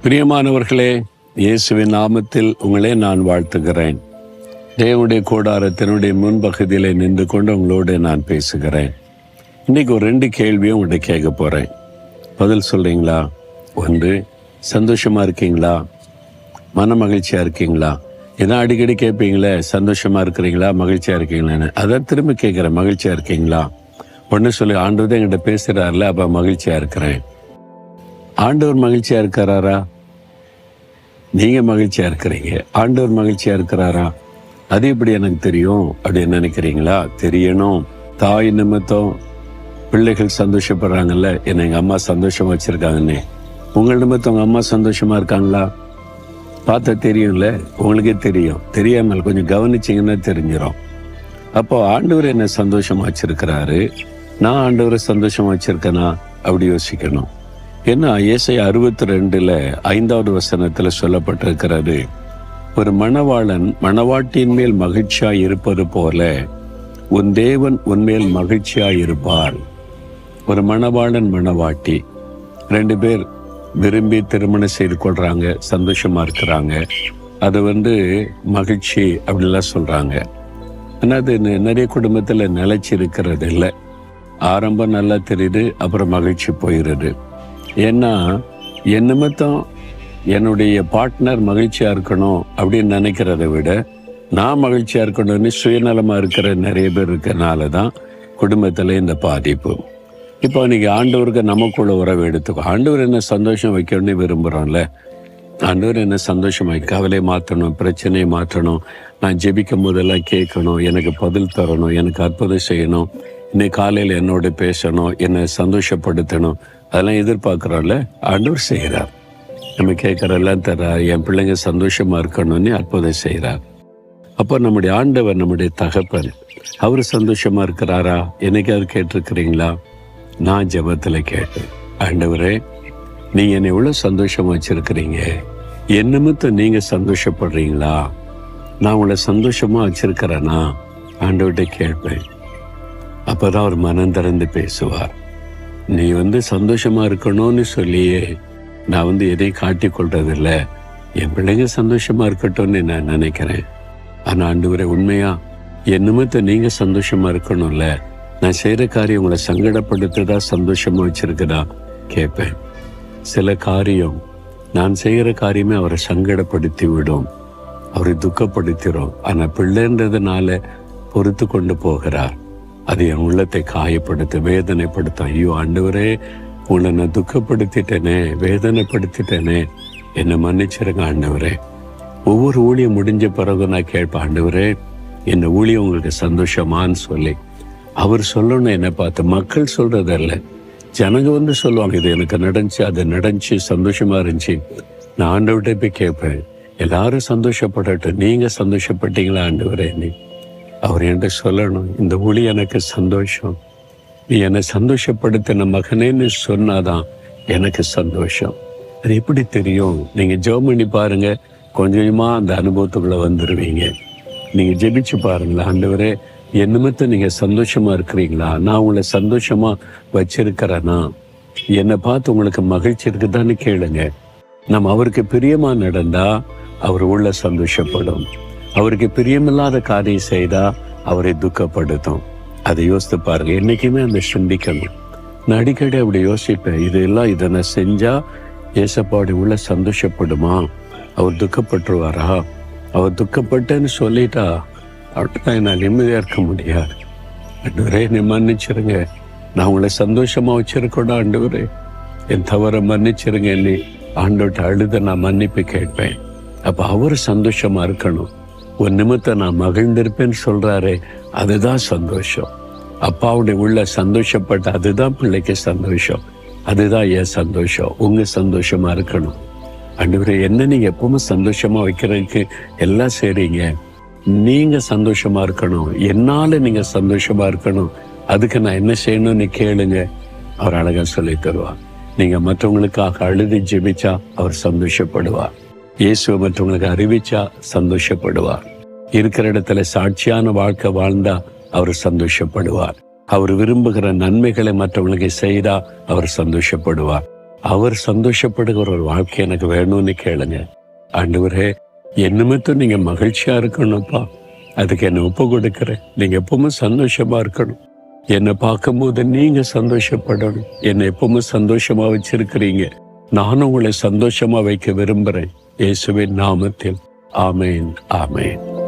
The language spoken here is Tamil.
பிரியமானவர்களே, இயேசுவின் நாமத்தில் உங்களே நான் வாழ்த்துகிறேன். தேவனுடைய கூடாரத்தினுடைய முன்பகுதியிலே நின்று கொண்டு உங்களோடு நான் பேசுகிறேன். இன்னைக்கு ஒரு 2 கேள்வியும் உங்கள்கிட்ட கேட்க போகிறேன். பதில் சொல்கிறீங்களா? 1, சந்தோஷமாக இருக்கீங்களா? மன மகிழ்ச்சியாக இருக்கீங்களா? இதான் அடிக்கடி கேட்பீங்களே, சந்தோஷமாக இருக்கிறீங்களா, மகிழ்ச்சியாக இருக்கீங்களான்னு. அதான் திரும்ப கேட்குறேன், மகிழ்ச்சியாக இருக்கீங்களா? ஒன்று சொல்லி, ஆண்டவர் என்கிட்ட பேசுகிறாரில்ல, அப்போ மகிழ்ச்சியாக இருக்கிறேன். ஆண்டவர் மகிழ்ச்சியாக இருக்கிறாரா? நீங்கள் மகிழ்ச்சியாக இருக்கிறீங்க, ஆண்டவர் மகிழ்ச்சியாக இருக்கிறாரா? அது எப்படி எனக்கு தெரியும் அப்படின்னு நினைக்கிறீங்களா? தெரியணும். தாய் நிமித்தம் பிள்ளைகள் சந்தோஷப்படுறாங்கல்ல, என்னை எங்கள் அம்மா சந்தோஷமாக வச்சுருக்காங்கன்னு. உங்கள் நிமித்தம் உங்கள் அம்மா சந்தோஷமாக இருக்காங்களா? பார்த்தா தெரியும்ல, உங்களுக்கே தெரியும். தெரியாமல் கொஞ்சம் கவனிச்சிங்கன்னா தெரிஞ்சிடும். அப்போ ஆண்டவர் என்னை சந்தோஷமாக வச்சுருக்கிறாரு, நான் ஆண்டவரை சந்தோஷமாக வச்சுருக்கேனா அப்படி யோசிக்கணும். ஏன்னா ஏசாயா 62 5வது வசனத்தில் சொல்லப்பட்டிருக்கிறது, ஒரு மணவாளன் மணவாட்டியின் மேல் மகிழ்ச்சியாய் இருப்பது போல உன் தேவன் உன்மேல் மகிழ்ச்சியாய் இருப்பார். ஒரு மணவாளன் மணவாட்டி 2 பேர் விரும்பி திருமணம் செய்து கொள்றாங்க, சந்தோஷமா இருக்கிறாங்க. அது மகிழ்ச்சி அப்படின்லாம் சொல்றாங்க. ஆனால் அது நிறைய குடும்பத்தில் நிலைச்சி இருக்கிறது இல்லை. ஆரம்பம் நல்லா தெரியுது, அப்புறம் மகிழ்ச்சி போயிடுது. ஏன்னா என் நிமித்தம் என்னுடைய பார்ட்னர் மகிழ்ச்சியாக இருக்கணும் அப்படின்னு நினைக்கிறத விட நான் மகிழ்ச்சியாக இருக்கணும்னு சுயநலமாக இருக்கிற நிறைய பேர் இருக்கிறனால தான் குடும்பத்தில் இந்த பாதிப்பு. இப்போ இன்னைக்கு ஆண்டவருக்கு நமக்குள்ள உறவு எடுத்துக்கோ. ஆண்டவர் என்ன சந்தோஷம் வைக்கணும்னு விரும்புகிறோம்ல. ஆண்டவர் என்ன சந்தோஷம் வைக்க, கவலையை மாற்றணும், பிரச்சனையை மாற்றணும், நான் ஜெபிக்கும் போதெல்லாம் கேட்கணும், எனக்கு பதில் தரணும், எனக்கு அற்புதம் செய்யணும், இன்னைக்கு காலையில் என்னோட பேசணும், என்னை சந்தோஷப்படுத்தணும், அதெல்லாம் எதிர்பார்க்குறோம்ல. ஆண்டவர் செய்கிறார். நம்ம கேட்குறெல்லாம் தர்றார். என் பிள்ளைங்க சந்தோஷமாக இருக்கணும்னு அற்புதம் செய்கிறார். அப்போ நம்முடைய ஆண்டவர், நம்முடைய தகப்பன், அவர் சந்தோஷமாக இருக்கிறாரா? என்னைக்காவது கேட்டிருக்கிறீங்களா? நான் ஜெபத்தில் கேட்டேன், ஆண்டவரே நீங்கள் என்னை எவ்வளோ சந்தோஷமாக வச்சுருக்கிறீங்க, என் நிமித்தம் நீங்கள் சந்தோஷப்படுறீங்களா? நான் உங்களை சந்தோஷமாக வச்சுருக்கிறேன்னா ஆண்டவர்கிட்ட கேட்பேன். அப்போ தான் அவர் மனம் திறந்து பேசுவார். நீ சந்தோஷமாக இருக்கணும்னு சொல்லியே நான் எதையும் காட்டி கொள்றதில்ல, என் பிள்ளைங்க சந்தோஷமாக இருக்கட்டும்னு நான் நினைக்கிறேன். ஆனால் ஆண்டவரே, உண்மையா என் நிமித்தம் நீங்கள் சந்தோஷமாக இருக்கணும்ல, நான் செய்கிற காரியம் உங்களை சங்கடப்படுத்துதா, சந்தோஷமாக வச்சுருக்குதா கேட்பேன். சில காரியம், நான் செய்கிற காரியமே அவரை சங்கடப்படுத்தி விடும், அவரை துக்கப்படுத்திடும். ஆனால் பிள்ளைன்றதுனால பொறுத்து கொண்டு போகிறார். அது என் உள்ளத்தை காயப்படுத்த, வேதனைப்படுத்தும். ஐயோ ஆண்டவரே, உங்களை நான் துக்கப்படுத்திட்டேனே, வேதனைப்படுத்திட்டேனே, என்னை மன்னிச்சிருங்க ஆண்டவரே. ஒவ்வொரு ஊழியம் முடிஞ்ச பிறகு நான் கேட்பேன், ஆண்டவரே இந்த ஊழியம் உங்களுக்கு சந்தோஷமான்னு சொல்லி. அவர் சொல்லணும், என்னை பார்த்து. மக்கள் சொல்றதல்ல, ஜனங்க சொல்லுவாங்க, இது எனக்கு நடந்துச்சு, அது நடந்துச்சு, சந்தோஷமா இருந்துச்சு. நான் ஆண்டவர்கிட்ட போய் கேட்பேன், எல்லாரும் சந்தோஷப்படட்டும், நீங்க சந்தோஷப்பட்டீங்களா ஆண்டவரே? அவர் என்கிட்ட சொல்லணும், இந்த ஊழி எனக்கு சந்தோஷம், நீ என்னை சந்தோஷப்படுத்தின மகனேன்னு சொன்னாதான் எனக்கு சந்தோஷம். அது எப்படி தெரியும்? நீங்க ஜெபம் பண்ணி பாருங்க, கொஞ்சமா அந்த அனுபவத்துக்குள்ள வந்துடுவீங்க. நீங்க ஜெபிச்சு பாருங்களா, ஆண்டவரே என் நிமித்தம் நீங்க சந்தோஷமா இருக்கிறீங்களா, நான் உங்களை சந்தோஷமா வச்சிருக்கிறேன்னா, என்னை பார்த்து உங்களுக்கு மகிழ்ச்சி இருக்குதான்னு கேளுங்க. நம்ம அவருக்கு பிரியமா நடந்தா அவர் உள்ள சந்தோஷப்படும். அவருக்கு பிரியமில்லாத காரியம் செய்தா அவரை துக்கப்படுத்தும். அதை யோசித்து பாருங்க. என்னைக்குமே அந்த சிந்திக்கணும். நான் அடிக்கடி அப்படி யோசிப்பேன், இதெல்லாம் இதை நான் செஞ்சா ஏசப்பாடி உள்ள சந்தோஷப்படுமா, அவர் துக்கப்பட்டுருவாரா? அவர் துக்கப்பட்டேன்னு சொல்லிட்டா அவர்கிட்ட நான் நிம்மதியா இருக்க முடியாது. ஆண்டவரே என்னை மன்னிச்சிருங்க, நான் உங்களை சந்தோஷமா வச்சிருக்கணும் ஆண்டவரே, என் தவறை மன்னிச்சிருங்க. என்னை ஆண்டவர்கிட்ட அழுத நான் மன்னிப்பு கேட்பேன். அப்ப அவரு சந்தோஷமா இருக்கணும். ஒரு நிமித்தம் நான் மகிழ்ந்திருப்பேன்னு சொல்றாரு, அதுதான் சந்தோஷம். அப்பாவுடைய உள்ள சந்தோஷப்பட்ட, அதுதான் பிள்ளைக்கு சந்தோஷம். அதுதான் என் சந்தோஷம். உங்க சந்தோஷமா இருக்கணும். ஆண்டவரே என்ன நீங்க எப்பவுமே சந்தோஷமா வைக்கிறதுக்கு எல்லாம் செய்றீங்க, நீங்க சந்தோஷமா இருக்கணும், என்னால நீங்க சந்தோஷமா இருக்கணும், அதுக்கு நான் என்ன செய்யணும்னு கேளுங்க. அவர் அழகா சொல்லி தருவார். நீங்க மற்றவங்களுக்காக அழுது ஜெபிச்சா அவர் சந்தோஷப்படுவார். இயேசுவை மற்றவங்களுக்கு அறிவிச்சா சந்தோஷப்படுவார். இருக்கிற இடத்துல சாட்சியான வாழ்க்கை வாழ்ந்தா அவர் சந்தோஷப்படுவார். அவர் விரும்புகிற நன்மைகளை மற்றவங்களுக்கு செய்தா அவர் சந்தோஷப்படுவார். அவர் சந்தோஷப்படுகிற ஒரு வாழ்க்கை எனக்கு வேணும்னு கேளுங்க. ஆண்டவரே, என் நிமித்தம் நீங்க மகிழ்ச்சியா இருக்கணும்ப்பா, அதுக்கு என்னை ஒப்பு கொடுக்கிறேன். நீங்க எப்பவுமே சந்தோஷமா இருக்கணும். என்னை பார்க்கும்போது நீங்க சந்தோஷப்படணும். என்னை எப்பவுமே சந்தோஷமா வச்சிருக்கிறீங்க. நானும் உங்களை சந்தோஷமா வைக்க விரும்புறேன். இயேசுவின் நாமத்தில் ஆமேன், ஆமேன்.